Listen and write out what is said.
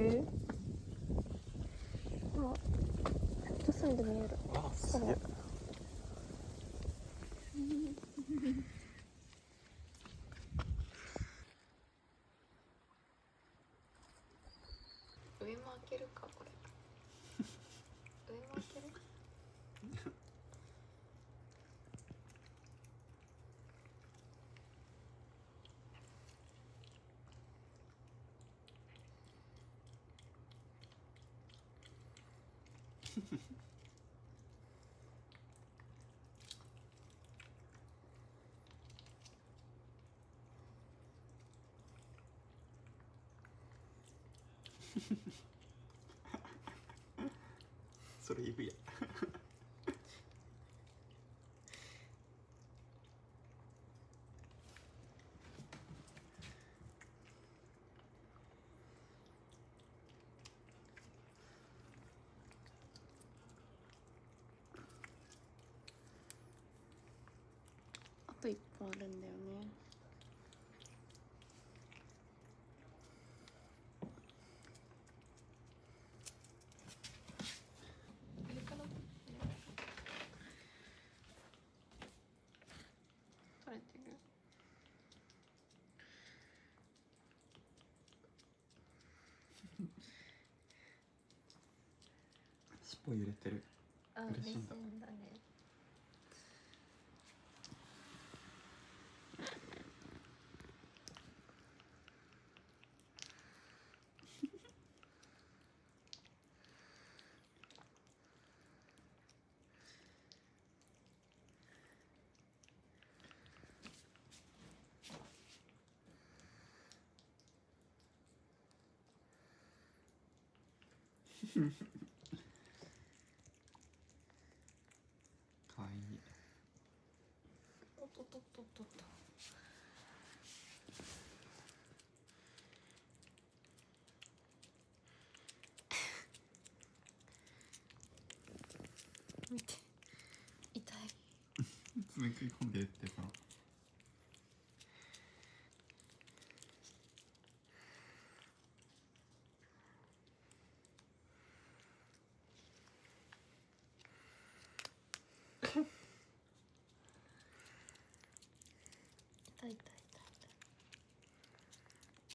る？あ、人さんで見える。あ、すげえ。上も開けるかこれ。上も開ける？それ指や。あと1本あるんだよね。あれかな？取れてる？尻尾揺れてる。あ、嬉しいんだ。だね。かわいい。おっとっとっとっとっと。見て、痛い。爪食い込んでるってさ。